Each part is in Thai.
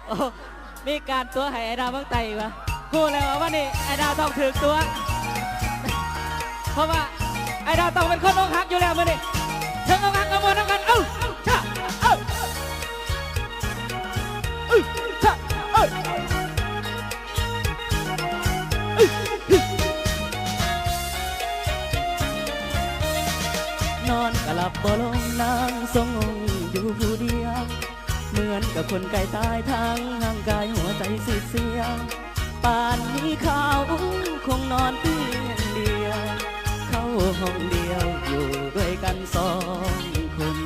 โอ้มีการตัวให้ไอ้ดาวเมืองไต้วะพูดเลยว่านี่ไอ้ดาวต้องถือตัว เพราะว่าไอ้ดาวต้องเป็นคนอกหักอยู่แล้วมื่อนี้ถึงอกหักก็มวนน้ำกันชะชะนอนกะหลับบ่ลงนางทรงองค์อยู่ผู้เดียวเหมือนกับคนไก่ตายทางร่างกายหัวใจสิเสียป่านนี้เขาคงนอนเตียงเดียวเข้าห้องเดียวอยู่ด้วยกันสองคน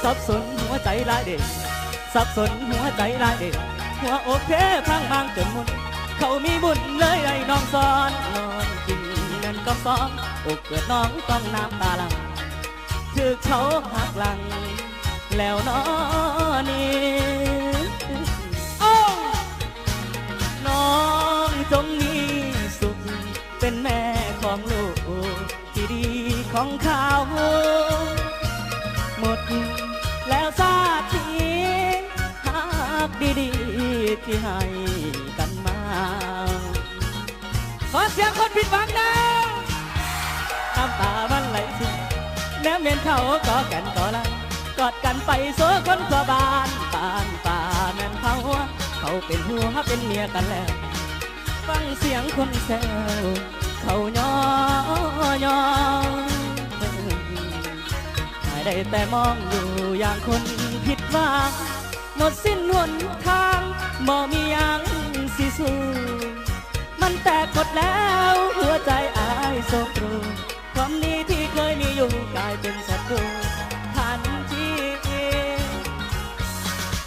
สับสนหัวใจลายเด็กสับสนหัวใจลายเด็กหัวอกเพพังบางจนหมดเขามีบุญเลยไอ้น้องซ้อนนอนกินเงินก็ซ้อนอกเกิดน้องต้องน้ำตาหลังถือเขาหักหลังแล้วน้อนี่น้องจงมีสุขเป็นแม่ของลูกที่ดีของเขาหมดแล้วซาทีหักดีๆที่ให้กันมาขอเสียงคนผิดหวังนะน้ำตามันไหลซึมแนมเห็นเขาก็แก่นก็ลังกอดกันไปโซ่คนทั่วบ้านป่านป่าแม่นเขาเป็นหัวเป็นเมียกันแล้วฟังเสียงคนแซวเขาย่อย่อได้แต่มองอยู่อย่างคนผิดหวังหมดสิ้นหนทางบ่มียังสิสู้มันแตกหมดแล้วหัวใจอายโศกรูความนี้ที่เคยมีอยู่กลายเป็นศัตรูทันที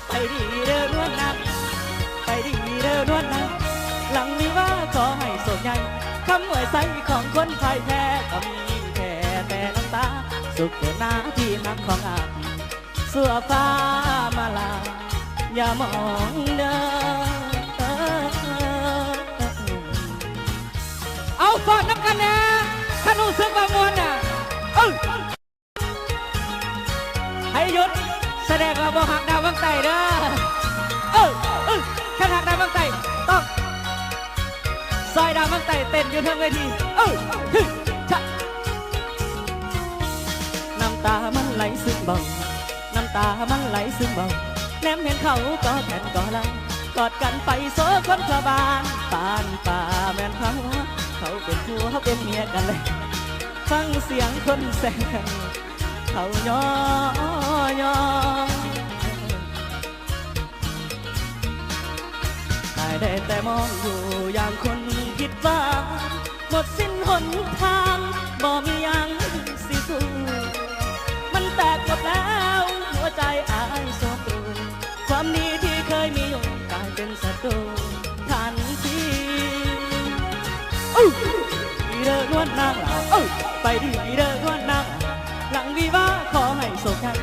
ไปดีเด้อนวลนักไปดีเด้อนวลนักหลังนี้ว่าขอให้โศกใหญ่คำอวยใสของคนพ่ายแพ้ก็มีแค่แต่น้ำตาสุขเกินหน้าที่หักของอาสัวฟ้ามาลาอย่ามองเด้อเอาฟอดน้ำกันนะถ้ารู้สึกว่ามวนน่ะให้หยุดแสดงว่าบ่หักดาวเมืองไต้เด้อถ้าหักดาวเมืองไต้ต้องซอยดาวเมืองไต้เต้นอยู่ทั้งเวทีน้ำตามันไหลซึมเบาน้ำตามันไหลซึมเบาแนมเห็นเขาก็แผ่นก็ลังกอดกันไปโซ่คนพระบานป่านป่าแม่นเขาเป็นผัวเป็นเมียกันเลยฟังเสียงคนแซวเขาย่อย่อได้แต่มองอยู่อย่างคนผิดหวังหมดสิ้นหนทางบ่มียังสิสู้มันแตกหมดแล้วหัวใจอายโศกรูความดีที่เคยมีอยู่กลายเป็นศัตรูทันทีดีเด้อนวลนางไปดีเด้อนวลนางหลังวิวาขอให้โศกกัน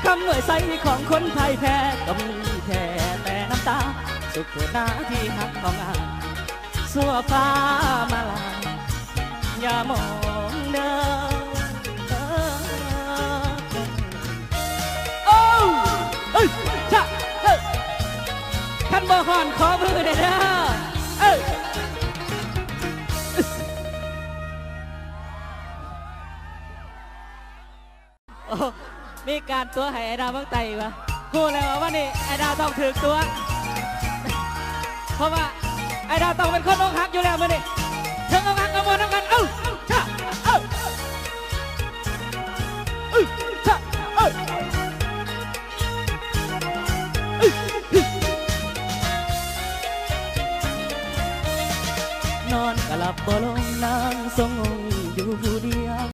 คำหน่วยใสของคนไทยแพ้ก็มีแค่แต่น้ำตาสุขเกิดหน้าที่หักของอาสัวฟ้ามาลาอย่ามองเด้อท่านบ่ฮอนขอมือได้เด้อมีการตัวให้ไอ้ดาวเมืองไต้วะพูดเลยว่านี่ไอ้ดาวต้องถือตัว เพราะว่าไอ้ดาวต้องเป็นคนอกหักอยู่แล้วมื่อนี้ถึงอกหักก็มวนน้ำกันชะชะนอนกะหลับบ่ลงนางทรงองค์อยู่ผู้เดียว